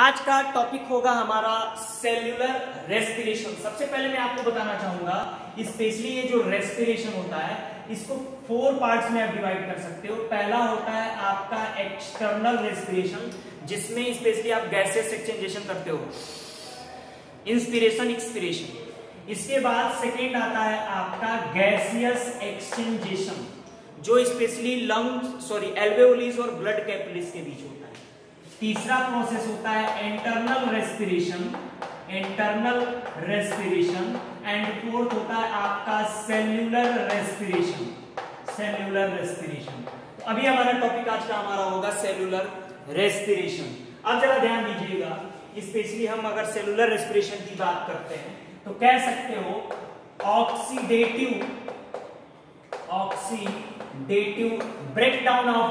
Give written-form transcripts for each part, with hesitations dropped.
आज का टॉपिक होगा हमारा सेल्यूलर रेस्पिरेशन। सबसे पहले मैं आपको बताना चाहूंगा, स्पेशली ये जो रेस्पिरेशन होता है इसको 4 पार्ट्स में आप डिवाइड कर सकते हो। पहला होता है आपका एक्सटर्नल रेस्पिरेशन, जिसमें स्पेशली आप गैसेस एक्सचेंजेशन करते हो, इंस्पिरेशन एक्सपिरेशन। इसके बाद सेकेंड आता है आपका गैसियस एक्सचेंजेशन, जो स्पेशली एल्वेओलिस और ब्लड कैपिलरीज के बीच होता है। तीसरा प्रोसेस होता है इंटरनल रेस्पिरेशन एंड फोर्थ होता है आपका सेल्यूलर रेस्पिरेशन। तो अभी हमारा टॉपिक आज का होगा सेल्यूलर रेस्पिरेशन। अब जरा ध्यान दीजिएगा, स्पेशली हम अगर सेल्यूलर रेस्पिरेशन की बात करते हैं तो कह सकते हो ऑक्सीडेटिव ब्रेकडाउन ऑफ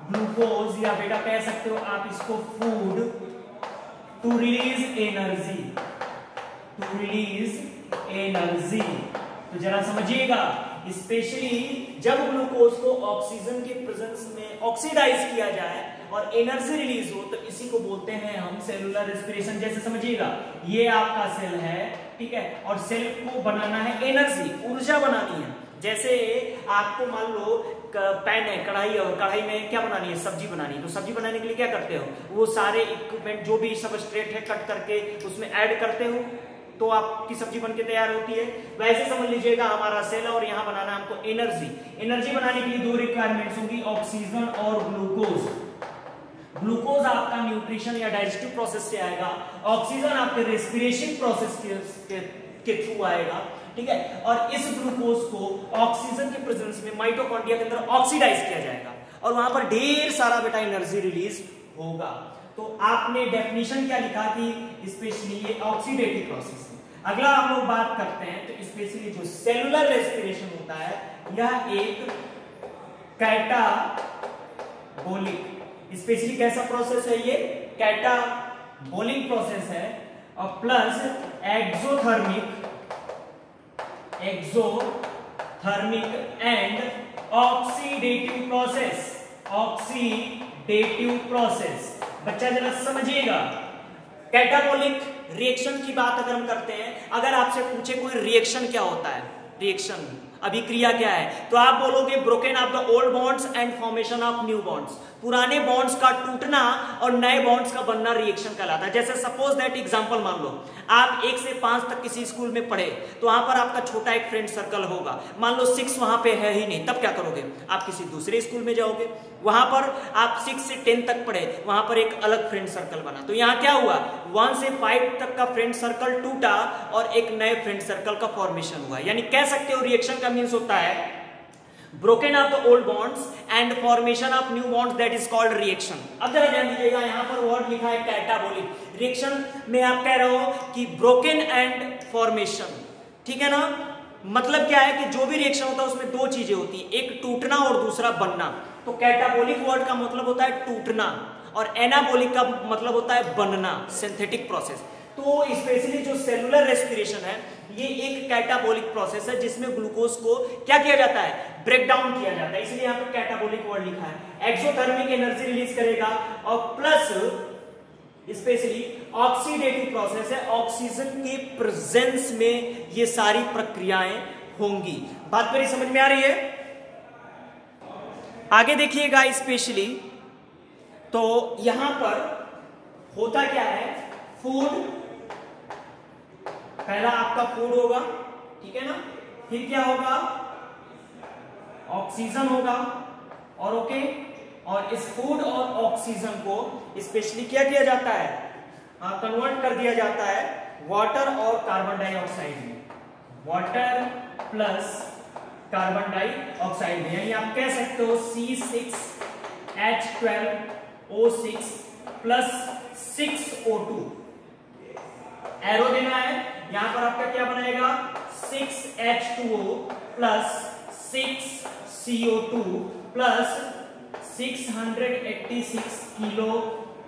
ग्लूकोज, या बेटा कह सकते हो आप इसको फूड टू रिलीज एनर्जी। तो जरा समझिएगा, स्पेशली जब ग्लूकोज को ऑक्सीजन के प्रेजेंस में ऑक्सीडाइज किया जाए और एनर्जी रिलीज हो तो इसी को बोलते हैं हम सेलुलर रेस्पिरेशन। जैसे समझिएगा, ये आपका सेल है, ठीक है, और सेल को बनाना है एनर्जी, ऊर्जा बनानी है। जैसे आपको मान लो पैन है, कढ़ाई, और कढ़ाई में क्या बनानी है, सब्जी बनानी है। तो सब्जी बनाने के लिए क्या करते हो, वो सारे इक्विपमेंट जो भी सबस्ट्रेट है कट करके उसमें ऐड करते हो तो आपकी सब्जी बनके तैयार होती है। वैसे समझ लीजिएगा हमारा सेल, और यहाँ बनाना है हमको एनर्जी बनाने के लिए 2 रिक्वायरमेंट्स होंगी, ऑक्सीजन और ग्लूकोज। ग्लूकोज आपका न्यूट्रिशन या डाइजेस्टिव प्रोसेस से आएगा, ऑक्सीजन आपके रेस्पिरेशन प्रोसेस के थ्रू आएगा, ठीक है। और इस ग्लूकोज को ऑक्सीजन के प्रेजेंस में माइटोकॉन्ड्रिया के अंदर ऑक्सीडाइज किया जाएगा और वहां पर ढेर सारा बेटा एनर्जी रिलीज होगा। तो आपने डेफिनेशन क्या लिखा कि स्पेशली ये ऑक्सीडेटिव प्रोसेस है। अगला हम लोग बात करते हैं तो स्पेशली जो सेलुलर रेस्पिरेशन होता है यह एक कैटाबोलिक, स्पेशली कैसा प्रोसेस है, ये कैटाबोलिक प्रोसेस है, और plus exothermic and oxidative process. बच्चा जरा समझिएगा, कैटाबोलिक रिएक्शन की बात अगर हम करते हैं, अगर आपसे पूछे कोई रिएक्शन क्या होता है, रिएक्शन अभिक्रिया क्या है, तो आप बोलोगे broken of the old bonds and formation of new bonds. पुराने बॉन्ड्स का टूटना और नए बॉन्ड्स का बनना रिएक्शन कहलाता है। जैसे सपोज दैट एग्जांपल मान लो आप 1 से 5 तक किसी स्कूल में पढ़े, तो वहां पर आपका छोटा एक फ्रेंड सर्कल होगा। मान लो 6 वहां पे है ही नहीं, तब क्या करोगे, आप किसी दूसरे स्कूल में जाओगे। वहां पर आप 6 से 10 तक पढ़े, वहां पर एक अलग फ्रेंड सर्कल बना। तो यहाँ क्या हुआ, 1 से 5 तक का फ्रेंड सर्कल टूटा और एक नए फ्रेंड सर्कल का फॉर्मेशन हुआ। यानी कह सकते हो रिएक्शन का मीन्स होता है broken of the old bonds and formation of new bonds, that is called reaction. अब जरा ध्यान दीजिएगा, यहां पर वर्ड लिखा है कैटाबोलिक। रिएक्शन में आप कह रहे हो कि ब्रोकन एंड फॉर्मेशन, ठीक है ना। मतलब क्या है कि जो भी रिएक्शन होता है उसमें 2 चीजें होती है, एक टूटना और दूसरा बनना। तो कैटाबोलिक वर्ड का मतलब होता है टूटना और एनाबोलिक का मतलब होता है बनना, सिंथेटिक प्रोसेस। तो स्पेशली जो सेलुलर रेस्पिरेशन है ये एक कैटाबोलिक प्रोसेस है, जिसमें ग्लूकोज को क्या किया जाता है, ब्रेक डाउन किया जाता है, इसलिए यहाँ पर कैटाबोलिक वर्ड लिखा है। एक्सोथर्मिक एनर्जी रिलीज करेगा और प्लस स्पेशली ऑक्सीडेटिव प्रोसेस है, ऑक्सीजन के प्रेजेंस में ये सारी प्रक्रियाएं होंगी। बात मेरी समझ में आ रही है। आगे देखिएगा, स्पेशली तो यहां पर होता क्या है, फूड, पहला आपका फूड होगा, ठीक है ना, फिर क्या होगा, ऑक्सीजन होगा, और ओके, और इस फूड और ऑक्सीजन को स्पेशली क्या किया जाता है, कन्वर्ट कर दिया जाता है वाटर और कार्बन डाइऑक्साइड में, वाटर प्लस कार्बन डाइऑक्साइड में। यानी आप कह सकते हो C6H12O6 प्लस 6O2, एरो देना है, यहां पर आपका क्या बनाएगा, 6H2O plus 6CO2 plus 686 kilo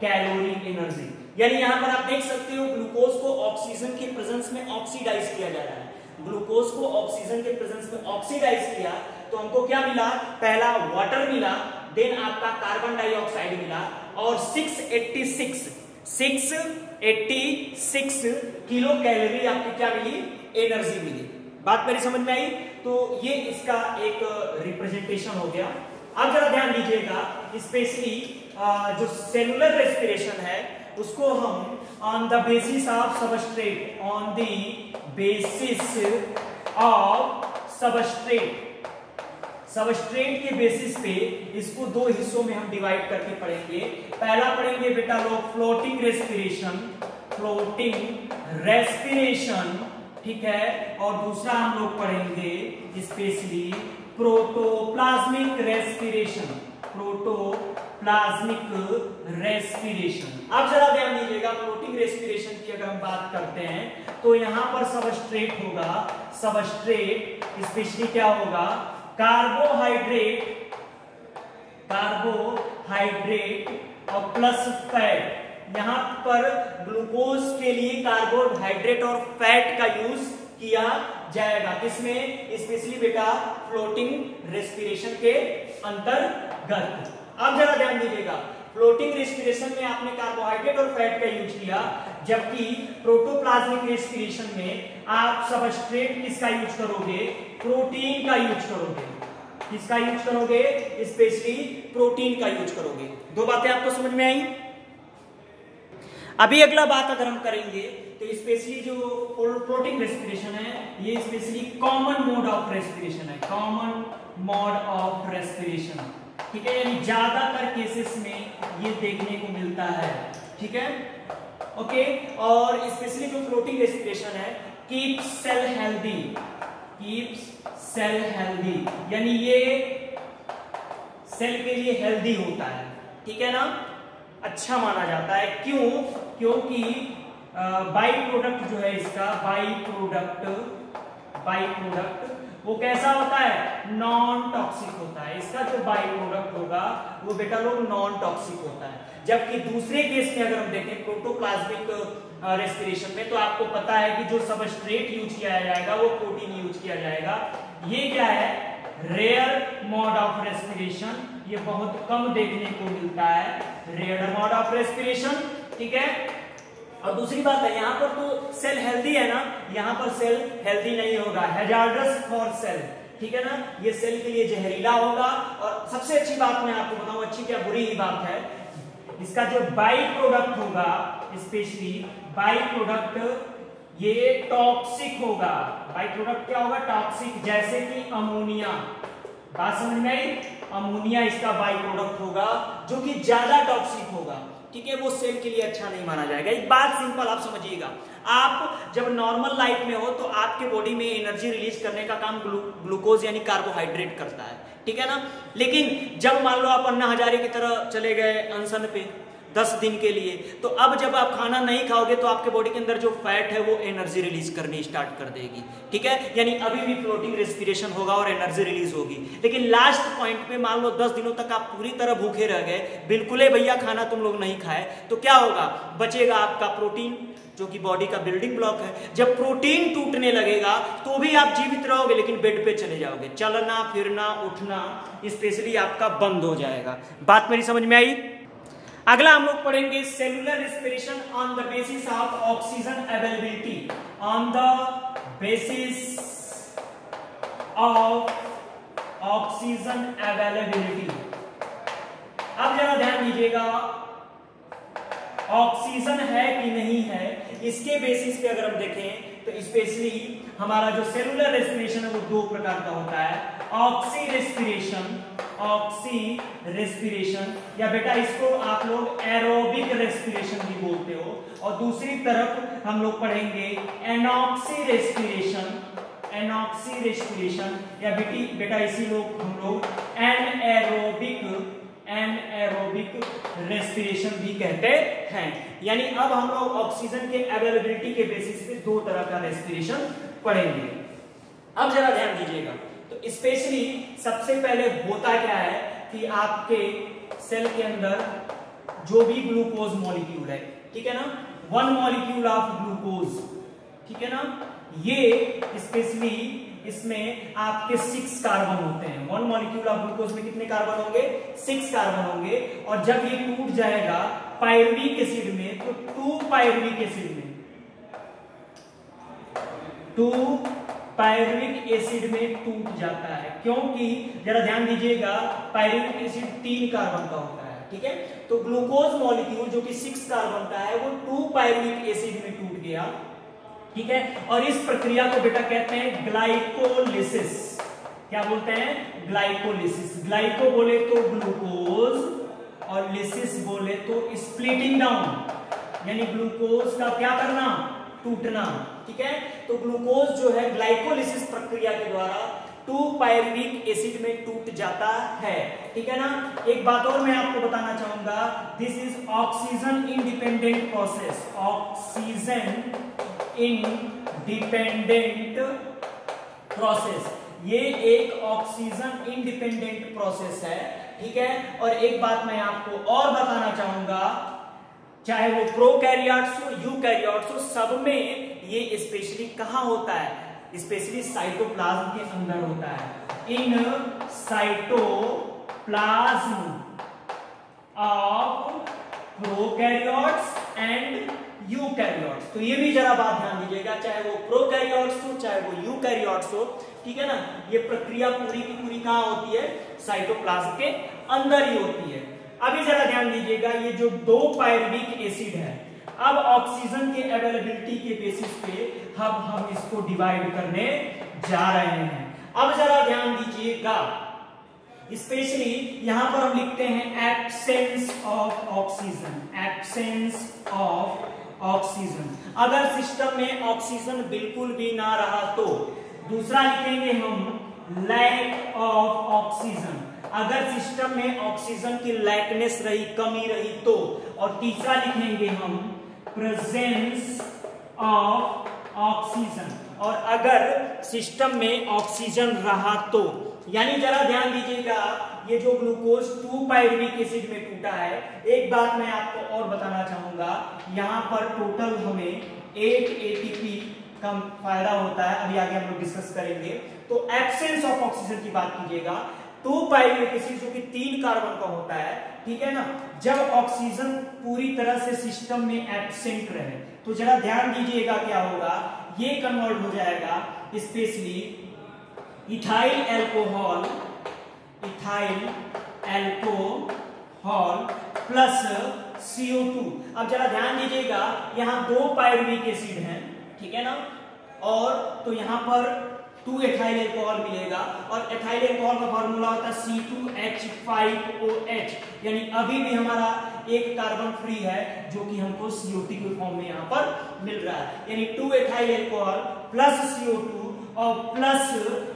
calorie energy. यानी यहां पर आप देख सकते हो ग्लूकोज को ऑक्सीजन के प्रेजेंस में ऑक्सीडाइज किया जा रहा है। ग्लूकोज को ऑक्सीजन के प्रेजेंस में ऑक्सीडाइज किया तो हमको क्या मिला, पहला वाटर मिला, देन आपका कार्बन डाइऑक्साइड मिला और 686 किलो कैलोरी आपकी क्या मिली, एनर्जी मिली। बात मेरी समझ में आई? तो ये इसका एक रिप्रेजेंटेशन हो गया। अब जरा ध्यान दीजिएगा, स्पेशली जो सेलुलर रेस्पिरेशन है उसको हम on the basis of substrate, on the basis of substrate के बेसिस पे इसको दो हिस्सों में हम डिवाइड करके पढ़ेंगे। पहला पढ़ेंगे बेटा लोग फ्लोटिंग रेस्पिरेशन, ठीक है, और दूसरा हम लोग पढ़ेंगे स्पेशली प्रोटोप्लाज्मिक रेस्पिरेशन। अब जरा ध्यान दीजिएगा, फ्लोटिंग रेस्पिरेशन की अगर हम बात करते हैं तो यहां पर सबस्ट्रेट होगा, सबस्ट्रेट स्पेशली क्या होगा, कार्बोहाइड्रेट और प्लस फैट। यहां पर ग्लूकोज के लिए कार्बोहाइड्रेट और फैट का यूज किया जाएगा, किसमें, स्पेशली बेटा फ्लोटिंग रेस्पिरेशन के अंतर्गत। अब जरा ध्यान दीजिएगा, फ्लोटिंग रेस्पिरेशन में आपने कार्बोहाइड्रेट और फैट का यूज किया, जबकि प्रोटोप्लाज्मिक रेस्पिरेशन में आप सबस्ट्रेट किसका यूज करोगे, प्रोटीन का यूज करोगे। किसका यूज करोगे, स्पेशली प्रोटीन का यूज करोगे। दो बातें आपको समझ में आई? अभी अगला बात अगर हम करेंगे तो स्पेशली जो फ्लोटिंग रेस्पिरेशन है ये specially common mode of respiration है, कॉमन मोड ऑफ रेस्पिरेशन, ठीक है, यानी ज्यादातर केसेस में ये देखने को मिलता है, ठीक है, ओके। और स्पेशली जो फ्लोटिंग रेस्पिरेशन है कीप सेल हेल्दी, यानी ये सेल के लिए हेल्दी होता है, ठीक है ना, अच्छा माना जाता है। क्यों? क्योंकि बाई प्रोडक्ट जो है इसका, बाई प्रोडक्ट वो कैसा होता है, नॉन टॉक्सिक होता है। इसका जो बाई प्रोडक्ट होगा वो बेटा लोग नॉन टॉक्सिक होता है। जबकि दूसरे केस में अगर हम देखें प्रोटोप्लाज्मिक रेस्पिरेशन में, तो आपको पता है कि जो सबस्ट्रेट यूज किया जाएगा वो प्रोटीन यूज किया जाएगा। ये क्या है, रेयर मोड ऑफ रेस्पिरेशन, ये बहुत कम देखने को मिलता है, रेयर मोड ऑफ रेस्पिरेशन, ठीक है। और दूसरी बात है, यहां पर तो सेल हेल्दी है ना, यहां पर सेल हेल्दी नहीं होगा, हैजार्डस फॉर सेल, ठीक है ना, ये सेल के लिए जहरीला होगा। और सबसे अच्छी बात मैं आपको बताऊं, अच्छी क्या बुरी ही बात है, इसका जो बाई प्रोडक्ट होगा, स्पेशली बाई प्रोडक्ट ये टॉक्सिक होगा। बाई प्रोडक्ट क्या होगा, टॉक्सिक, जैसे कि अमोनिया। बात समझ में आई? अमोनिया इसका बाई प्रोडक्ट होगा जो कि ज्यादा टॉक्सिक होगा, ठीक है, वो सेल के लिए अच्छा नहीं माना जाएगा। एक बात सिंपल आप समझिएगा, आप जब नॉर्मल लाइफ में हो तो आपके बॉडी में एनर्जी रिलीज करने का काम ग्लूकोज यानी कार्बोहाइड्रेट करता है, ठीक है ना। लेकिन जब मान लो आप अन्ना हजारे की तरह चले गए अनशन पे 10 दिन के लिए, तो अब जब आप खाना नहीं खाओगे तो आपके बॉडी के अंदर जो फैट है वो एनर्जी रिलीज करनी स्टार्ट कर देगी, ठीक है, यानी अभी भी फ्लोटिंग रेस्पिरेशन होगा और एनर्जी रिलीज होगी। लेकिन लास्ट पॉइंट पे मान लो 10 दिनों तक आप पूरी तरह भूखे रह गए, बिल्कुल ही भैया खाना तुम लोग नहीं खाए, तो क्या होगा, बचेगा आपका प्रोटीन जो कि बॉडी का बिल्डिंग ब्लॉक है। जब प्रोटीन टूटने लगेगा तो भी आप जीवित रहोगे, लेकिन बेड पे चले जाओगे, चलना फिरना उठना स्पेशली आपका बंद हो जाएगा। बात मेरी समझ में आई? अगला हम लोग पढ़ेंगे cellular respiration on the basis of oxygen availability, on the basis of oxygen availability. अब जरा ध्यान दीजिएगा, ऑक्सीजन है कि नहीं है, इसके बेसिस पे अगर हम देखें तो स्पेशली हमारा जो सेलुलर रेस्पिरेशन है वो दो प्रकार का होता है, ऑक्सी रेस्पिरेशन या बेटा इसको आप लोग एरोबिक रेस्पिरेशन भी बोलते हो, और दूसरी तरफ हम लोग पढ़ेंगे एनॉक्सी रेस्पिरेशन या बेटा इसी लोग हम लोग एनएरोबिक रेस्पिरेशन भी कहते हैं। यानी अब हम लोग ऑक्सीजन के अवेलेबिलिटी के बेसिस पे दो तरह का रेस्पिरेशन पढ़ेंगे। अब जरा ध्यान दीजिएगा, तो स्पेशली सबसे पहले होता क्या है कि आपके सेल के अंदर जो भी ग्लूकोज मॉलिक्यूल है, ठीक है ना, 1 मॉलिक्यूल ऑफ ग्लूकोज, ठीक है ना, ये स्पेशली इसमें आपके 6 कार्बन होते हैं। 1 मॉलिक्यूल ऑफ ग्लूकोज में कितने कार्बन होंगे? 6 कार्बन होंगे। और जब ये टूट जाएगा पायरुविक एसिड में, तो 2 पायरुविक एसिड में 2 पायरुविक एसिड में टूट जाता है। क्योंकि जरा ध्यान दीजिएगा, पायरुविक एसिड 3 कार्बन का होता है, ठीक है। तो ग्लूकोज मॉलिक्यूल जो कि 6 कार्बन का है वो 2 पायरुविक एसिड में टूट गया, ठीक है। और इस प्रक्रिया को बेटा कहते हैं ग्लाइकोलिसिस। क्या बोलते हैं? ग्लाइकोलिसिस। ग्लाइको बोले तो ग्लूकोज और लिसिस बोले तो स्प्लिटिंग डाउन, यानी ग्लूकोज का क्या करना? टूटना, ठीक है। तो ग्लूकोज जो है ग्लाइकोलिसिस प्रक्रिया के द्वारा 2 पायरुविक एसिड में टूट जाता है, ठीक है ना। एक बात और मैं आपको बताना चाहूंगा, this is oxygen independent process. Oxygen independent process, ये एक ऑक्सीजन इंडिपेंडेंट प्रोसेस है, ठीक है। और एक बात मैं आपको और बताना चाहूंगा, चाहे वो प्रोकैरियोट्स हो, यूकैरियोट्स हो, सब में ये स्पेशली कहां होता है? स्पेशली साइटोप्लाज्म के अंदर होता है। In cytoplasm of prokaryotes and eukaryotes. तो ये भी जरा बात ध्यान दीजिएगा, चाहे वो प्रोकैरियोट्स हो चाहे वो यूकैरियोट्स हो, ठीक है ना। ये प्रक्रिया पूरी की पूरी कहां होती है? साइटोप्लाज्म के अंदर ही होती है। अभी जरा ध्यान दीजिएगा, ये जो 2 पायरुविक एसिड है, अब ऑक्सीजन के अवेलेबिलिटी के बेसिस पे हम इसको डिवाइड करने जा रहे हैं। अब जरा ध्यान दीजिएगा, स्पेशली यहां पर हम लिखते हैं absence of oxygen. Absence of oxygen, अगर सिस्टम में ऑक्सीजन बिल्कुल भी ना रहा तो। दूसरा लिखेंगे हम लैक ऑफ ऑक्सीजन, अगर सिस्टम में ऑक्सीजन की लैकनेस रही, कमी रही तो। और तीसरा लिखेंगे हम प्रेजेंस ऑफ ऑक्सीजन, और अगर सिस्टम में ऑक्सीजन रहा तो। यानी जरा ध्यान दीजिएगा, ये जो ग्लूकोज 2 पायरुविक एसिड में टूटा है, एक बात मैं आपको और बताना चाहूंगा, यहां पर टोटल हमें 8 एटीपी का फायदा होता है। अभी आगे हम लोग डिस्कस करेंगे। तो एब्सेंस ऑफ ऑक्सीजन की बात कीजिएगा, 2 पायरुविक एसिड जो कि 3 कार्बन का होता है, ठीक है ना। जब ऑक्सीजन पूरी तरह से सिस्टम में एब्सेंट रहे तो जरा ध्यान दीजिएगा क्या होगा, ये कन्वर्ट हो जाएगा specially ethyl alcohol plus CO2। अब जरा ध्यान दीजिएगा, यहां 2 पायरुविक एसिड हैं, ठीक है ना। और तो यहां पर 2 एथाइल एल्कोहल मिलेगा, और एथाइल एल्कोहल का फॉर्मूला होता है C2H5OH, यानी अभी भी हमारा एक कार्बन फ्री है जो कि हमको CO2 के फॉर्म में यहां पर मिल रहा है। यानी 2 एथाइल एल्कोहल प्लस CO2 और प्लस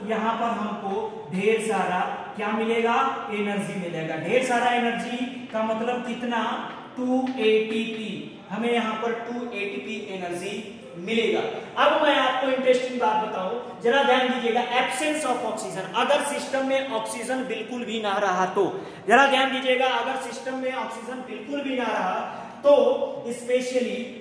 यहां पर हमको ढेर सारा क्या मिलेगा? एनर्जी मिलेगा। ढेर सारा एनर्जी का मतलब कितना? 2 ATP। हमें यहां पर 2 ATP एनर्जी मिलेगा। अब मैं आपको इंटरेस्टिंग बात बताऊं, जरा ध्यान दीजिएगा, एब्सेंस ऑफ ऑक्सीजन, अगर सिस्टम में ऑक्सीजन बिल्कुल भी ना रहा तो। जरा ध्यान दीजिएगा, अगर सिस्टम में ऑक्सीजन बिल्कुल भी ना रहा तो स्पेशली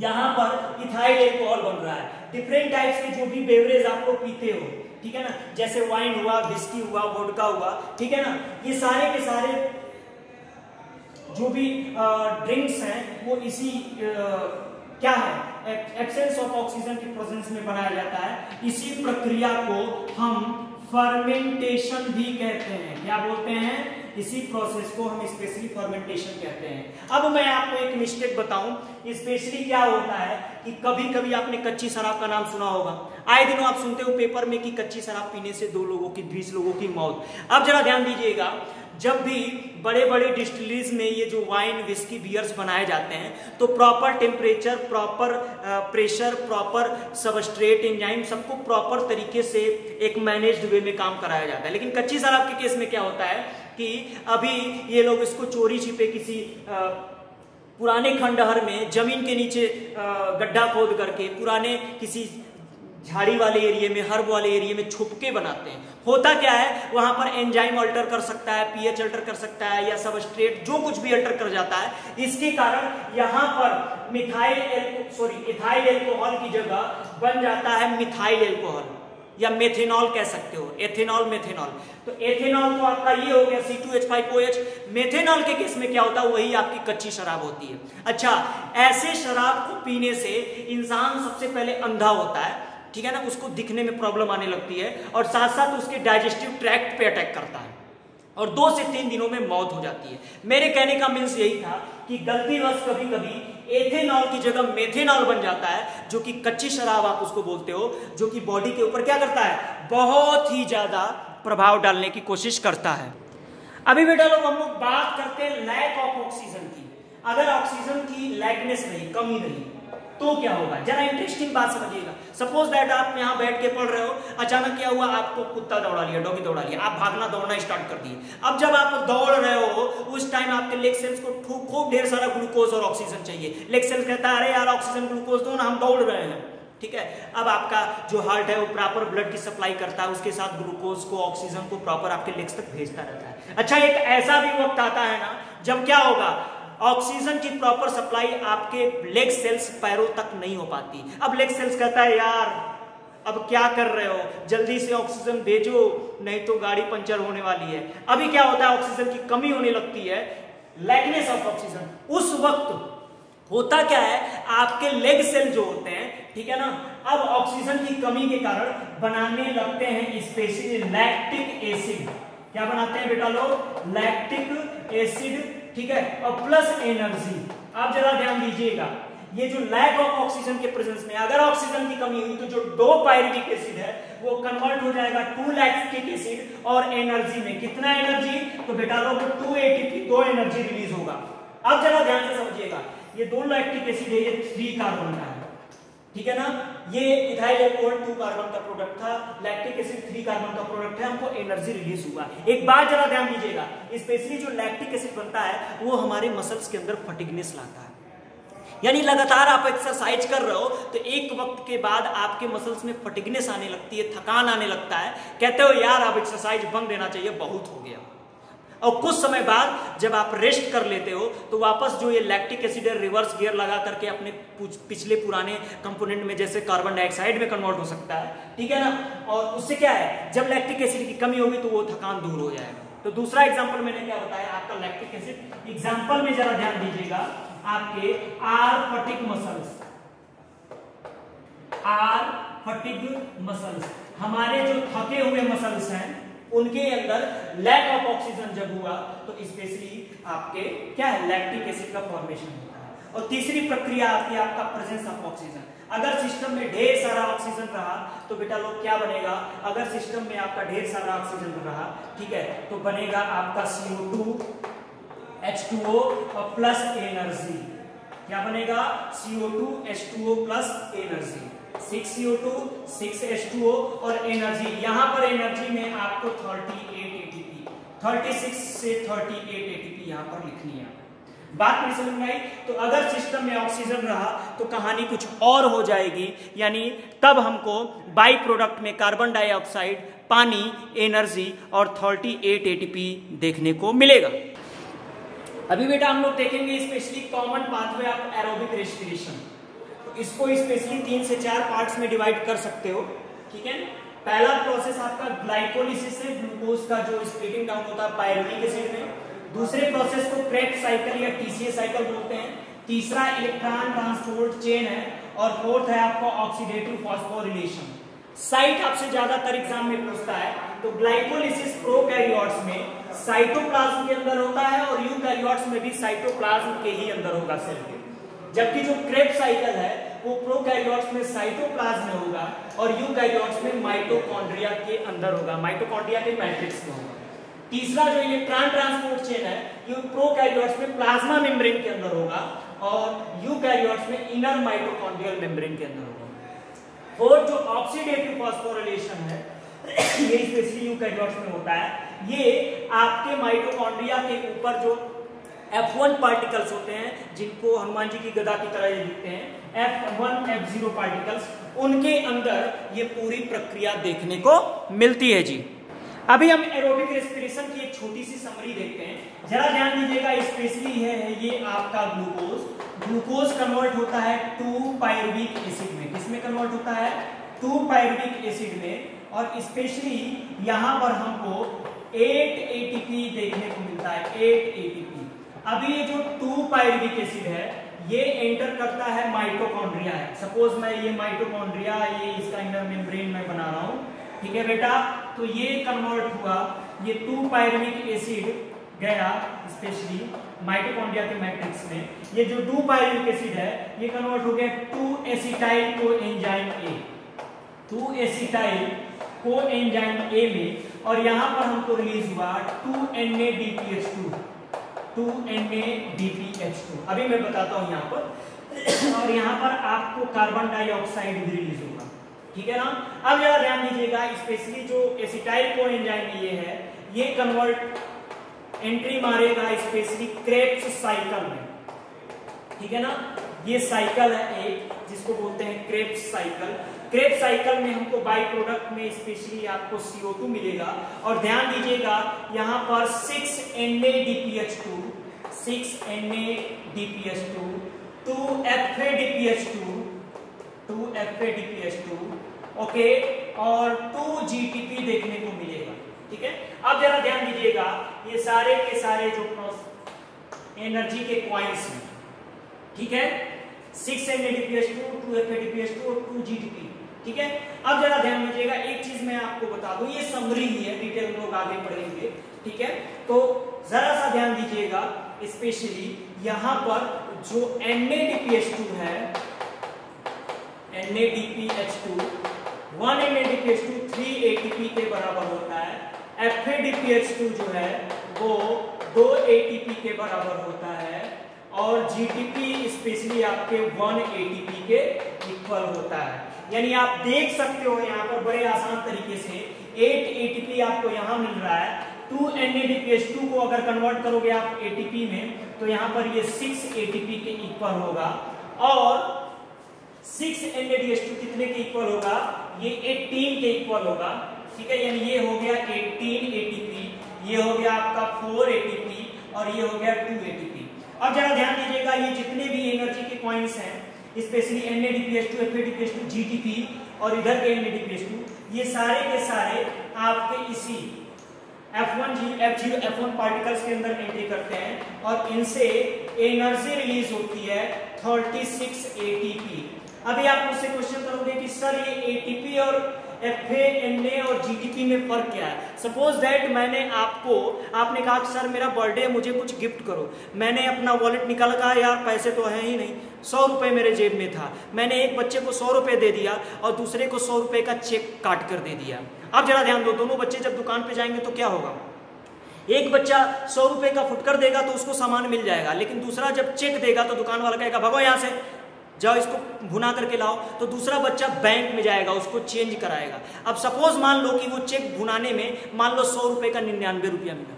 यहां पर इथाइल एल्कोहल बन रहा है। डिफरेंट टाइप्स के जो भी बेवरेज आप लोग पीते हो, ठीक है ना, जैसे वाइन हुआ, विस्की हुआ, वोडका हुआ, ठीक है ना, ये सारे के सारे जो भी ड्रिंक्स हैं वो इसी क्या है, एब्सेंस ऑफ ऑक्सीजन की प्रेजेंस में बनाया जाता है। इसी प्रक्रिया को हम फर्मेंटेशन भी कहते हैं। क्या बोलते हैं? इसी प्रोसेस को हम स्पेशली फर्मेंटेशन कहते हैं। अब मैं आपको एक मिस्टेक बताऊं, स्पेशली क्या होता है कि कभी कभी आपने कच्ची शराब का नाम सुना होगा। आए दिनों आप सुनते हो पेपर में कि कच्ची शराब पीने से 2 लोगों की 20 लोगों की मौत। अब जरा ध्यान दीजिएगा, जब भी बड़े बड़े डिस्टिलरीज में ये जो वाइन, विस्की, बियर्स बनाए जाते हैं तो proper temperature, proper pressure, proper substrate, enzyme, सबको प्रॉपर तरीके से एक मैनेज्ड वे में काम कराया जाता है। लेकिन कच्ची शराब के केस में क्या होता है कि अभी ये लोग इसको चोरी छिपे किसी पुराने खंडहर में जमीन के नीचे गड्ढा खोद करके पुराने किसी झाड़ी वाले एरिया में, हर्ब वाले एरिया में छुप के बनाते हैं। होता क्या है, वहां पर एंजाइम अल्टर कर सकता है, पीएच अल्टर कर सकता है, या सबस्ट्रेट जो कुछ भी अल्टर कर जाता है। इसके कारण यहां पर इथाइल एल्कोहल की जगह बन जाता है मिथाइल एल्कोहल। या मेथेनॉल कह सकते हो, एथेनॉल मेथेनॉल। तो एथेनॉल तो आपका ये हो गया C2H5OH। मेथेनॉल के केस में क्या होता है, वही आपकी कच्ची शराब होती है। अच्छा, ऐसे शराब को पीने से इंसान सबसे पहले अंधा होता है, ठीक है ना, उसको दिखने में प्रॉब्लम आने लगती है और साथ साथ उसके डाइजेस्टिव ट्रैक्ट पे अटैक करता है और 2 से 3 दिनों में मौत हो जाती है। मेरे कहने का मीन्स यही था कि गलतीवश कभी कभी एथेनॉल की जगह मेथेनॉल बन जाता है, जो कि कच्ची शराब आप उसको बोलते हो, जो कि बॉडी के ऊपर क्या करता है, बहुत ही ज्यादा प्रभाव डालने की कोशिश करता है। अभी बेटा लोग हम लोग बात करते हैं लैक ऑफ ऑक्सीजन की। अगर ऑक्सीजन की लैकनेस नहीं, कमी नहीं, तो क्या होगा, जरा इंटरेस्टिंग बात समझिएगा। सपोज दैट आप यहाँ बैठ के पढ़ रहे हो, अचानक क्या हुआ, आपको कुत्ता दौड़ा लिया, डॉगी दौड़ा लिया, आप भागना दौड़ना स्टार्ट कर दिए। अब जब आप दौड़ रहे हो उस टाइम आपके लेग सेल्स को खूब ढेर सारा ग्लूकोज और ऑक्सीजन चाहिए। लेग सेल्स कहता है अरे यार ऑक्सीजन ग्लूकोज दो ना, हम दौड़ रहे हैं, ठीक है। अब आपका जो हार्ट है वो प्रॉपर ब्लड की सप्लाई करता है, उसके साथ ग्लूकोज को, ऑक्सीजन को प्रॉपर आपके लेग्स तक भेजता रहता है। अच्छा, एक ऐसा भी वक्त आता है ना जब क्या होगा, ऑक्सीजन की प्रॉपर सप्लाई आपके लेग सेल्स पैरों तक नहीं हो पाती। अब लेग सेल्स कहता है यार अब क्या कर रहे हो, जल्दी से ऑक्सीजन भेजो नहीं तो गाड़ी पंचर होने वाली है। अभी क्या होता है, ऑक्सीजन की कमी होने लगती है, लैकनेस ऑफ ऑक्सीजन। उस वक्त होता क्या है, आपके लेग सेल जो होते हैं, ठीक है ना, अब ऑक्सीजन की कमी के कारण बनाने लगते हैं स्पेशली लैक्टिक एसिड। क्या बनाते हैं बेटा लोग, लैक्टिक एसिड, ठीक है, और प्लस एनर्जी। आप जरा ध्यान दीजिएगा, ये जो लैक ऑफ ऑक्सीजन के प्रेजेंस में अगर ऑक्सीजन की कमी हुई तो जो 2 पायरुविक एसिड है वो कन्वर्ट हो जाएगा 2 लैक्टिक एसिड और एनर्जी में। कितना एनर्जी, तो बेटा लोग 2 ATP, 2 एनर्जी रिलीज होगा। अब जरा ध्यान से समझिएगा, ये 2 लैक्टिक एसिड है, ये 3 कार्बन का है, ठीक है ना, ये इथाइल अल्कोहल 2 कार्बन का प्रोडक्ट था, लैक्टिक एसिड 3 कार्बन का प्रोडक्ट है, हमको एनर्जी रिलीज हुआ। एक बात जरा ध्यान दीजिएगा, स्पेशली जो लैक्टिक एसिड बनता है वो हमारे मसल्स के अंदर फटिगनेस लाता है। यानी लगातार आप एक्सरसाइज कर रहे हो तो एक वक्त के बाद आपके मसल्स में फटिगनेस आने लगती है, थकान आने लगता है, कहते हो यार अब एक्सरसाइज बंद देना चाहिए, बहुत हो गया। और कुछ समय बाद जब आप रेस्ट कर लेते हो तो वापस जो ये लैक्टिक एसिड रिवर्स गियर लगा करके अपने पिछले पुराने कंपोनेंट में जैसे कार्बन डाइऑक्साइड में कन्वर्ट हो सकता है, ठीक है ना। और उससे क्या है, जब लैक्टिक एसिड की कमी होगी तो वो थकान दूर हो जाएगा। तो दूसरा एग्जांपल मैंने क्या बताया, आपका लैक्टिक एसिड। एग्जांपल में जरा ध्यान दीजिएगा, आपके are fatigue muscles, are fatigue muscles, हमारे जो थके हुए मसल्स हैं उनके अंदर लैक ऑफ ऑक्सीजन जब हुआ तो स्पेशली आपके क्या है, लैक्टिक एसिड का फॉर्मेशन होता है। और तीसरी प्रक्रिया आती है आपका प्रेजेंस ऑफ ऑक्सीजन। अगर सिस्टम में ढेर सारा ऑक्सीजन रहा तो बेटा लोग क्या बनेगा, अगर सिस्टम में आपका ढेर सारा ऑक्सीजन रहा, ठीक है, तो बनेगा आपका CO2 H2O और प्लस एनर्जी। क्या बनेगा, CO2 H2O plus energy, 6CO2 6H2O और एनर्जी। यहां पर एनर्जी में आपको 38 ATP, 36 से 38 ATP यहां पर लिखनी है। बात मेरी समझ में आई। तो अगर सिस्टम में ऑक्सीजन रहा तो कहानी कुछ और हो जाएगी, यानी तब हमको बाई प्रोडक्ट में कार्बन डाइऑक्साइड, पानी, एनर्जी और 38 ATP देखने को मिलेगा। अभी बेटा हम लोग देखेंगे specially common pathway of aerobic respiration. तो इसको स्पेशली 3 से 4 पार्ट्स में डिवाइड कर सकते हो, ठीक है। पहला प्रोसेस आपका ग्लाइकोलिसिस है, ग्लूकोज का जो स्प्लिटिंग डाउन होता है पायरुविक एसिड में। दूसरे प्रोसेस को क्रेब्स साइकिल या TCA साइकिल बोलते हैं। तीसरा इलेक्ट्रॉन ट्रांसपोर्ट चेन है और फोर्थ है आपका ऑक्सीडेटिव फॉस्फोरिलेशन। साइट आपसे ज्यादातर एग्जाम में पूछता है। तो ग्लाइकोलिसिस प्रोकैरियोट्स में साइटोप्लाज्म के अंदर होता है और यूकैरियोट्स में भी साइटोप्लाज्म के ही अंदर होगा सेल के। जबकि जो क्रेब्स साइकिल है वो प्रोकैरियोट्स में साइटोप्लाज्म में होगा और यूकैरियोट्स में माइटोकॉन्ड्रिया के अंदर होगा, माइटोकॉन्ड्रिया के मैट्रिक्स में होगा। तीसरा जो इलेक्ट्रॉन ट्रांसपोर्ट चेन है ये प्रोकैरियोट्स में प्लाज्मा मेम्ब्रेन के अंदर होगा और यूकैरियोट्स में इनर माइटोकॉन्ड्रियल मेम्ब्रेन के अंदर होगा। और जो ऑक्सीडेटिव फॉस्फोरिलेशन है ये स्पेशली यूकैरियोट्स में होता है। ये आपके माइटोकॉन्ड्रिया के ऊपर जो F1 पार्टिकल्स होते हैं, जिनको हनुमान जी की गदा की तरह ये दिखते हैं, F1 F0 पार्टिकल्स, उनके अंदर ये पूरी प्रक्रिया देखने को मिलती है जी। अभी हम एरोबिक रेस्पिरेशन की एक छोटी सी समरी देखते हैं, जरा ध्यान दीजिएगा। स्पेशली है ये आपका ग्लूकोज। ग्लूकोज कन्वर्ट होता है 2 पायरुविक एसिड में। किसमें कन्वर्ट होता है? 2 पायरुविक एसिड में। और स्पेशली यहाँ पर हमको 8 ATP देखने को मिलता है, 8 ATP। अभी ये जो 2 पायरुविक एसिड है ये एंटर करता है माइटोकॉन्ड्रिया है। सपोज मैं ये माइटोकॉन्ड्रिया, ये इसका इनर मेम्ब्रेन मैं बना रहा हूँ, ठीक है बेटा। तो ये कन्वर्ट हुआ, ये 2 पायरुविक एसिड गया स्पेशली माइटोकॉन्ड्रिया के मैट्रिक्स में। ये जो 2 पायरुविक एसिड है ये कन्वर्ट हो गया 2 acetyl coenzyme A, 2 acetyl coenzyme A में, और यहाँ पर हमको रिलीज हुआ 2NADPH2, 2NADPH2। अभी मैं बताता हूँ यहाँ पर। और यहाँ पर आपको कार्बन डाइऑक्साइड भी रिलीज होगा, ठीक है ना। अब जरा ध्यान दीजिएगा, स्पेशली जो एसिटाइल कोएंजाइम ये है ये कन्वर्ट एंट्री मारेगा स्पेशली क्रेब्स साइकिल में, ठीक है ना। ये साइकिल है एक जिसको बोलते हैं क्रेब्स साइकिल। क्रेब्स साइकिल में हमको बाई प्रोडक्ट में स्पेशली आपको CO2 मिलेगा। और ध्यान दीजिएगा यहाँ पर 6NADPH2, 6NADPH2, 2FADPH2, 2FADPH2, okay, और 2GTP देखने को मिलेगा, ठीक है। अब जरा ध्यान दीजिएगा, ये सारे के सारे जो एनर्जी के क्वाइंस हैं, ठीक है, 6NADPH2, 2FADPH2 और 2GTP, ठीक है। अब जरा ध्यान दीजिएगा, एक चीज मैं आपको बता दूं, ये समरी ही है, डिटेल में लोग आगे पढ़ेंगे, ठीक है। तो जरा सा ध्यान दीजिएगा, स्पेशली यहां पर जो NADPH2 है, NADPH2, 1 NADPH2 3 ATP के बराबर होता है। FADPH2 जो है वो 2 ATP के बराबर होता है, और GTP स्पेशली आपके 1 ATP के इक्वल होता है। यानी आप देख सकते हो यहाँ पर बड़े आसान तरीके से 8 ATP आपको यहाँ मिल रहा है। 2 NADPH2 को अगर कन्वर्ट करोगे आप ATP में तो यहाँ पर ये 6 ATP के इक्वल होगा, और 6 NADH2 कितने के इक्वल होगा, ये 18 के इक्वल होगा, ठीक है। यानी ये हो गया 18 ATP, ये हो गया आपका 4 ATP, और ये हो गया 2 ATP। अब जरा ध्यान दीजिएगा, ये जितने भी एनर्जी के पॉइंट्स हैं स्पेशली NADPH2, FADPH2, GTP और इधर के NADPH2, ये सारे के सारे आपके इसी F0, F1 पार्टिकल्स के अंदर एंट्री करते हैं, और इनसे एनर्जी रिलीज होती है 36 ATP। अभी आप मुझसे क्वेश्चन करोगे कि सर ये ATP और FA, NA और GTP में फर्क क्या है। सपोज दैट आपने कहा कि सर मेरा बर्थडे है, मुझे कुछ गिफ्ट करो। मैंने अपना वॉलेट निकाला, कहा यार पैसे तो है ही नहीं, 100 रुपए मेरे जेब में था। मैंने एक बच्चे को 100 रुपए दे दिया और दूसरे को 100 रुपए का चेक काट कर दे दिया। अब जरा ध्यान दो, दोनों बच्चे जब दुकान पे जाएंगे तो क्या होगा, एक बच्चा 100 रुपए का फुटकर देगा तो उसको सामान मिल जाएगा, लेकिन दूसरा जब चेक देगा तो दुकान वाला कहेगा भगो यहाँ से, जाओ इसको भुना करके लाओ। तो दूसरा बच्चा बैंक में जाएगा, उसको चेंज कराएगा। अब सपोज मान लो कि वो चेक भुनाने में मान लो 100 रुपए का 99 रुपया मिला,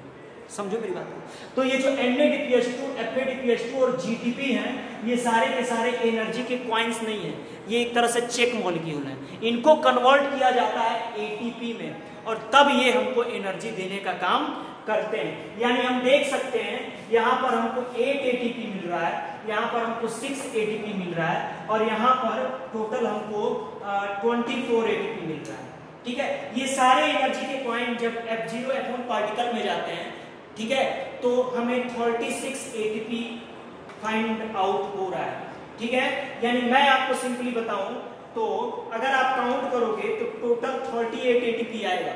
समझो मेरी बात को। तो ये जो NADPH2, FADPH2 और GTP हैं, ये सारे के सारे एनर्जी के क्वाइंस नहीं है, ये एक तरह से चेक मॉलिक्यूल हैं। इनको कन्वर्ट किया जाता है ATP में, और तब ये हमको एनर्जी देने का काम करते हैं। यानी हम देख सकते हैं यहाँ पर हमको 8 ATP मिल रहा है, यहाँ पर हमको 6 ATP मिल रहा है, और यहाँ पर टोटल हमको 24 ATP मिल रहा है, ठीक है। ये सारे एनर्जी के पॉइंट जब F0, F1 पार्टिकल में जाते हैं, ठीक है, तो हमें 36 ATP फाइंड आउट हो रहा है, ठीक है। यानी मैं आपको सिंपली बताऊं तो अगर आप काउंट करोगे तो टोटल 38 ATP आएगा।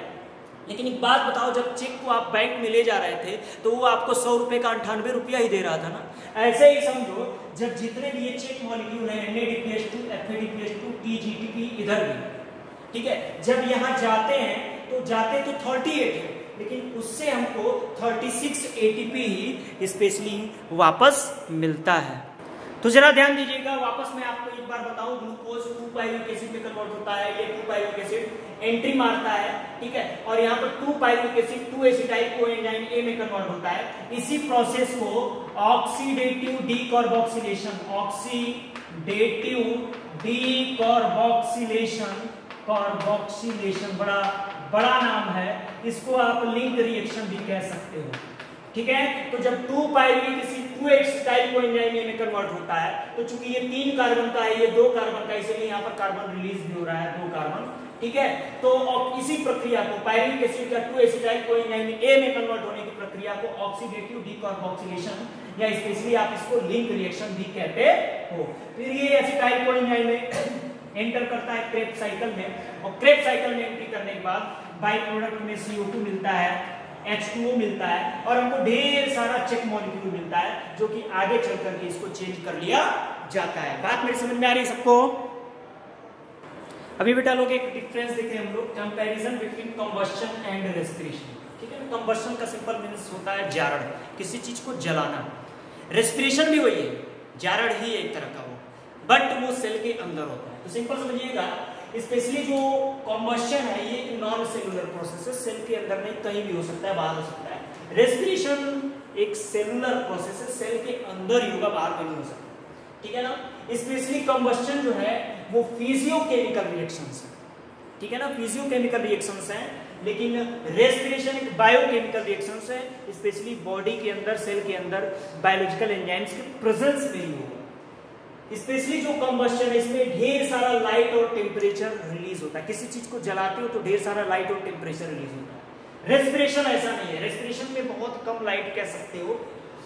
लेकिन एक बात बताओ, जब चेक को आप बैंक में ले जा रहे थे तो वो आपको 100 रुपए का 98 रुपया ही दे रहा था ना। ऐसे ही समझो, जब जितने भी ये चेक मॉलिक्यूल है NADPH2, FADPH2, TGTP इधर भी, ठीक है, जब यहाँ जाते हैं तो जाते तो 38 है, लेकिन उससे हमको 36 ATP ही स्पेशली वापस मिलता है। तो जरा ध्यान दीजिएगा, वापस मैं आपको एक बार बताऊं, ग्लूकोज 2 पायरुविक एसिड में कन्वर्ट होता है, ये 2 पायरुविक एसिड एंट्री मारता है, ठीक है, और यहाँ पर 2 pyruvic acid 2 acetyl coenzyme A में कन्वर्ट होता है। इसी प्रोसेस को oxidative decarboxylation, oxidative decarboxylation, carboxylation बड़ा नाम है, इसको आप लिंक रिएक्शन भी कह सकते हो, ठीक है। तो जब 2 पायरुविक एसिड 2 एसिटाइल कोएंजाइम में कन्वर्ट होता है, तो चूंकि ये 3 कार्बन का है, ये 2 कार्बन का, इसलिए यहाँ पर कार्बन रिलीज भी हो रहा है, 2 कार्बन ठीक है। तो इसी प्रक्रिया को पायरुविक एसिड का 2 एसिटाइल कोएंजाइम ए में कन्वर्ट होने की प्रक्रिया को ऑक्सीडेटिव डीकार्बोक्सिलेशन या स्पेशली आप इसको लिंक रिएक्शन भी कहते हो। फिर ये एसिटाइल कोएंजाइम में एंटर करता है क्रेब्स साइकिल में, और क्रेब्स साइकिल में एंट्री करने के बाद बाई प्रोडक्ट में CO2 मिलता है, H2O मिलता है, और हमको ढेर सारा चेक मॉलिक्यूल मिलता है जो कि आगे चल करके इसको चेंज कर लिया जाता है। बात मेरी समझ में आ रही है सबको? अभी बेटा लोग एक डिफरेंस देखें हम लोग, comparison between combustion and respiration. ठीक है ना, कंबस्शन का सिंपल मीन्स होता है जारण, किसी चीज को जलाना। रेस्पिरेशन भी वही है, जारण ही एक तरह का वो, बट वो सेल के अंदर होता है। तो सिंपल समझिएगा, स्पेशली जो कंबस्शन है ये एक नॉन सेलुलर प्रोसेस है, सेल के अंदर नहीं, कहीं भी हो सकता है, बाहर हो सकता है। रेस्पिरेशन एक सेलुलर प्रोसेस है, सेल के अंदर ही होगा, बाहर कहीं नहीं हो सकता। ठीक है ना। स्पेशली कंबस्शन जो है वो फिजियोकेमिकल रिएक्शंस है, ठीक है ना, फिजियोकेमिकल रिएक्शंस हैं, लेकिन रेस्पिरेशन एक बायोकेमिकल रिएक्शंस है, स्पेशली बॉडी के अंदर, सेल के अंदर बायोलॉजिकल एंजाइम्स के प्रेजेंस में ही होगा। स्पेशली जो कंबस्शन है इसमें ढेर सारा लाइट और टेम्परेचर रिलीज होता है, किसी चीज को जलाते हो तो ढेर सारा लाइट और टेम्परेचर रिलीज होता है। रेस्पिरेशन ऐसा नहीं है, रेस्पिरेशन में बहुत कम लाइट कह सकते हो,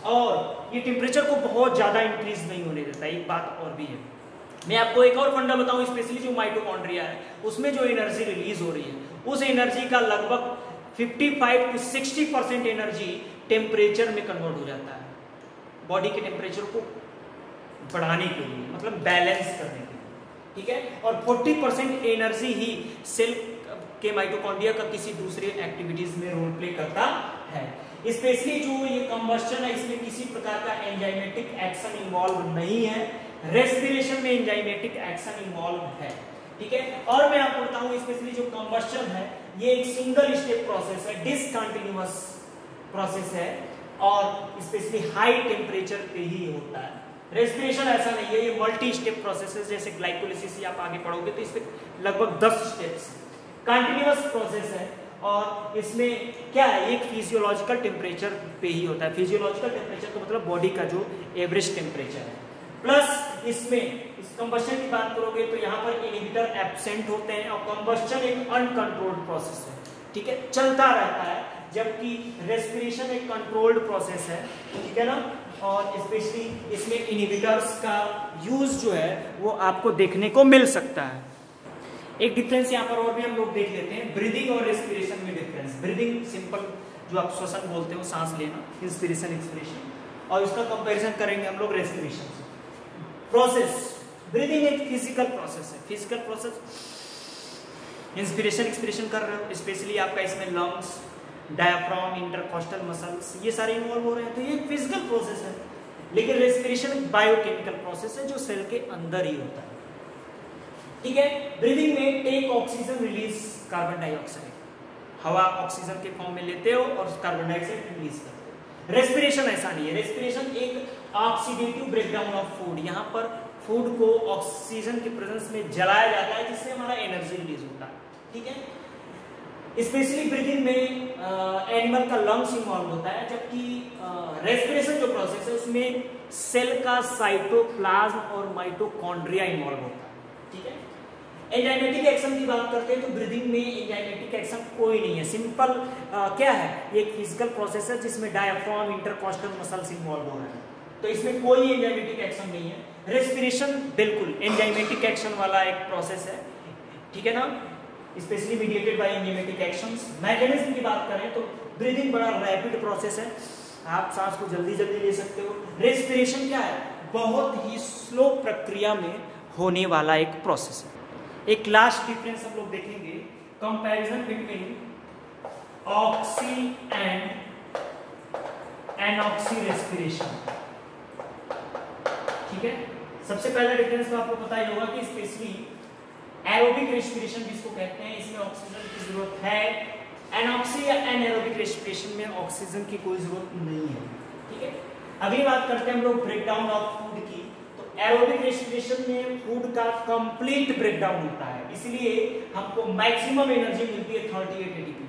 और ये टेम्परेचर को बहुत ज्यादा इंक्रीज नहीं होने देता। एक बात और भी है, मैं आपको एक और फंडा बताऊं, स्पेशली जो माइटोकॉन्ड्रिया है उसमें जो एनर्जी रिलीज हो रही है, उस एनर्जी का लगभग 55 to 60% एनर्जी टेम्परेचर में कन्वर्ट हो जाता है, बॉडी के टेम्परेचर को बढ़ाने के लिए, मतलब बैलेंस करने के लिए। ठीक है, और 40% एनर्जी ही सेल के माइटोकॉन्ड्रिया का किसी दूसरे एक्टिविटीज में रोल प्ले करता है। स्पेशली जो ये कंबस्शन है इसमें किसी प्रकार का एंजाइमेटिक एक्शन इन्वॉल्व नहीं है, रेस्पिरेशन में एंजाइमेटिक एक्शन इन्वॉल्व है। ठीक है, और मैं आपको बताऊं स्पेशली जो कंबस्शन है ये एक सिंगल स्टेप प्रोसेस है, डिसकंटिन्यूअस प्रोसेस है, और स्पेशली हाई टेम्परेचर पे ही होता है। रेस्पिरेशन ऐसा नहीं है, ये मल्टी स्टेप प्रोसेस है, जैसे ग्लाइकोलिसिस आप आगे पढ़ोगे तो इसमें लगभग 10 स्टेप्स, कंटिन्यूअस प्रोसेस है, और इसमें क्या है, एक फिजियोलॉजिकल टेम्परेचर पे ही होता है। फिजियोलॉजिकल टेम्परेचर तो मतलब बॉडी का जो एवरेज टेम्परेचर है, प्लस इसमें इस कंबस्शन की बात करोगे तो यहाँ पर इनहिबिटर एब्सेंट होते हैं, और कंबस्शन एक अनकंट्रोल्ड प्रोसेस है। ठीक है, चलता रहता है, जबकि रेस्पिरेशन एक कंट्रोल्ड प्रोसेस है। ठीक है ना, और स्पेशली इसमें इनहिबिटर्स का यूज जो है वो आपको देखने को मिल सकता है। एक डिफरेंस यहाँ पर और भी हम लोग देख लेते हैं, ब्रीदिंग और रेस्पिरेशन में डिफरेंस। ब्रीदिंग सिंपल जो आप श्वसन बोलते हो, सांस लेना, इंस्पिरेशन एक्सपिरेशन, और इसका कंपैरिजन करेंगे हम लोग रेस्पिरेशन से। प्रोसेस, ब्रीदिंग एक फिजिकल प्रोसेस है, फिजिकल प्रोसेस, इंस्पिरेशन एक्सपिरेशन कर रहे हो, स्पेशली आपका इसमें लंग्स, डायफ्राम, इंटरकॉस्टल मसल्स ये सारे इन्वॉल्व हो रहे हैं, तो ये फिजिकल प्रोसेस है। लेकिन रेस्पिरेशन एक बायोकेमिकल प्रोसेस है जो सेल के अंदर ही होता है। ठीक है, ब्रीदिंग में take oxygen, release carbon dioxide, हवा ऑक्सीजन के फॉर्म में लेते हो और कार्बन डाइऑक्साइड रिलीज करते हो। रेस्पिरेशन ऐसा नहीं है, रेस्पिरेशन एक ऑक्सीडेटिव ब्रेकडाउन ऑफ फूड, यहाँ पर फूड को ऑक्सीजन के प्रेजेंस में जलाया जाता है जिससे हमारा एनर्जी रिलीज होता है। ठीक है, स्पेशली ब्रीदिंग में एनिमल का लंग्स इन्वॉल्व होता है, जबकि रेस्पिरेशन जो प्रोसेस है उसमें सेल का साइटोप्लाज्म और माइटोकॉन्ड्रिया इन्वॉल्व होता है। ठीक है, एंजाइमेटिक एक्शन की बात करते हैं तो ब्रीदिंग में एंजाइमेटिक एक्शन कोई नहीं है, सिंपल क्या है, ये एक फिजिकल प्रोसेस है जिसमें डायफ्राम, इंटरकॉस्टल मसल्स इन्वॉल्व हो रहे हैं, तो इसमें कोई एंजाइमेटिक एक्शन नहीं है। रेस्पिरेशन बिल्कुल एंजाइमेटिक एक्शन वाला एक प्रोसेस है। ठीक है ना, specially mediated by enzymatic actions. Mechanism की बात करें तो ब्रीदिंग बड़ा रैपिड प्रोसेस है, आप सांस को जल्दी जल्दी ले सकते हो। रेस्पिरेशन क्या है, बहुत ही स्लो प्रक्रिया में होने वाला एक प्रोसेस है। एक लास्ट डिफरेंस हम लोग देखेंगे, comparison between oxy and anoxy respiration. ठीक है, सबसे पहला डिफरेंस तो आपको पता ही होगा कि स्पेशली एरोबिक रेस्पिरेशन जिसको कहते हैं, इसमें ऑक्सीजन की जरूरत है। एनॉक्सी या एनएरोबिक रेस्पिरेशन में ऑक्सीजन की कोई जरूरत नहीं है। ठीक है, अगली बात करते हैं हम लोग ब्रेकडाउन ऑफ फूड की। तो एरोबिक रेस्पिरेशन में फूड का कंप्लीट ब्रेकडाउन होता है, इसलिए हमको मैक्सिमम एनर्जी मिलती है 38 ATP।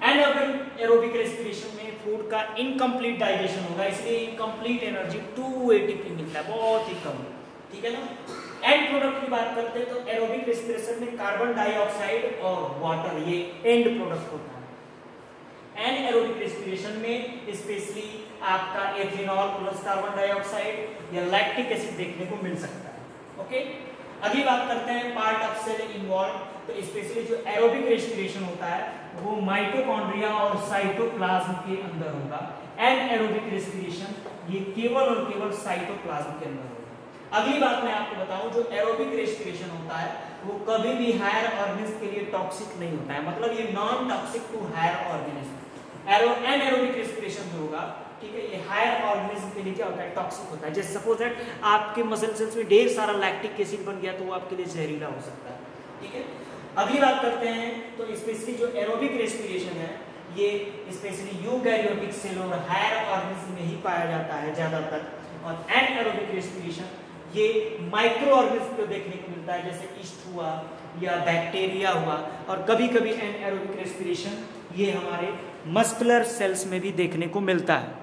एनाएरोबिक रेस्पिरेशन में फूड का इनकम्प्लीट डाइजेशन होगा, इसलिए इनकम्प्लीट एनर्जी 2 ATP मिलता है, बहुत ही कम। ठीक है ना, एंड प्रोडक्ट की बात करते हैं तो एरोबिक रेस्पिरेशन में कार्बन डाइऑक्साइड और वाटर ये एंड प्रोडक्ट होता है। एंड एरोबिक रेस्पिरेशन में स्पेशली आपका एथेनॉल प्लस कार्बन डाइऑक्साइड या लैक्टिक एसिड देखने को मिल सकता है। ओके, अगली बात करते हैं पार्ट ऑफ सेल इन्वॉल्व। तो स्पेशली जो एरोबिक रेस्पिरेशन होता है वो माइटोकॉन्ड्रिया और साइटोप्लाज्म के अंदर होगा। एंड एरोबिक रेस्पिरेशन ये केवल और केवल साइटोप्लाज्म के अंदर होगा। अगली बात मैं आपको बताऊं, जो एरोबिक रेस्पिरेशन होता है वो कभी भी हायर ऑर्गेनिज्म के लिए टॉक्सिक नहीं होता है, मतलब ये non toxic to higher organism. Anaerobic respiration जो होगा, ठीक है, ये हायर ऑर्गेनिज्म के लिए क्या होता है, टॉक्सिक होता है। जैसे सपोज दैट आपके मसल सेल्स में ढेर सारा लैक्टिक एसिड बन गया तो वो आपके लिए जहरीला हो सकता है। ठीक है, अगली बात करते हैं तो स्पेशली जो एरोबिक रेस्पिरेशन है ये स्पेशली यूकैरियोटिक सेल और हायर ऑर्गेनिज्म में ही पाया जाता है ज्यादातर। और एनारोबिक रेस्पिरेशन ये माइक्रो ऑर्गेनिज्म को देखने को मिलता है, जैसे ईस्ट हुआ या बैक्टीरिया हुआ। और कभी कभी एनारोबिक रेस्पिरेशन ये हमारे मस्कुलर सेल्स में भी देखने को मिलता है।